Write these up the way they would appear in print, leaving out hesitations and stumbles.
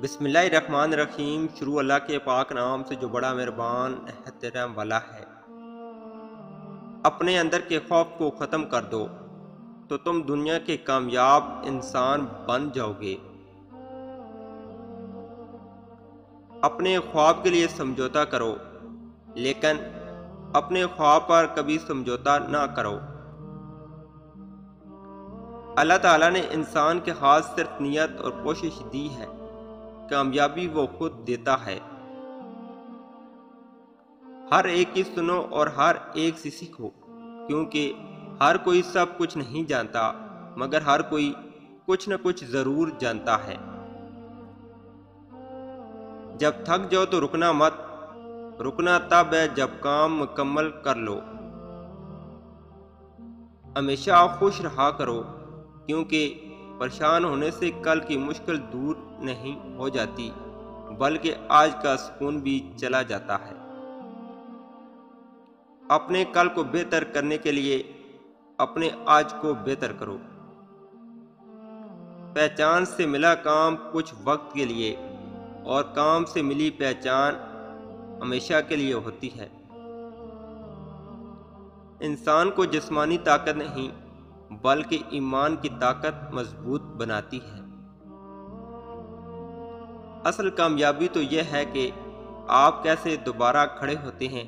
बिस्मिल्लाहिर्रहमानिर्रहीम। शुरू अल्लाह के पाक नाम से जो बड़ा मेहरबान एहतराम वाला है। अपने अंदर के खौफ को ख़त्म कर दो तो तुम दुनिया के कामयाब इंसान बन जाओगे। अपने ख्वाब के लिए समझौता करो, लेकिन अपने ख्वाब पर कभी समझौता ना करो। अल्लाह ताला ने इंसान के हाथ सिर्फ नियत और कोशिश दी है, कामयाबी वो खुद देता है। हर एक की सुनो और हर एक से सीखो, क्योंकि हर कोई सब कुछ नहीं जानता, मगर हर कोई कुछ न कुछ ज़रूर जानता है। जब थक जाओ तो रुकना मत, रुकना तब है जब काम मुकम्मल कर लो। हमेशा खुश रहा करो, क्योंकि परेशान होने से कल की मुश्किल दूर नहीं हो जाती, बल्कि आज का सुकून भी चला जाता है। अपने कल को बेहतर करने के लिए अपने आज को बेहतर करो। पहचान से मिला काम कुछ वक्त के लिए, और काम से मिली पहचान हमेशा के लिए होती है। इंसान को जिस्मानी ताकत नहीं, बल्कि ईमान की ताकत मजबूत बनाती है। असल कामयाबी तो यह है कि आप कैसे दोबारा खड़े होते हैं।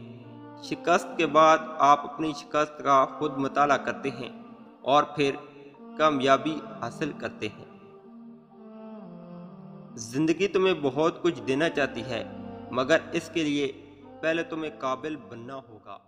शिकस्त के बाद आप अपनी शिकस्त का खुद मुताला करते हैं और फिर कामयाबी हासिल करते हैं। जिंदगी तुम्हें बहुत कुछ देना चाहती है, मगर इसके लिए पहले तुम्हें काबिल बनना होगा।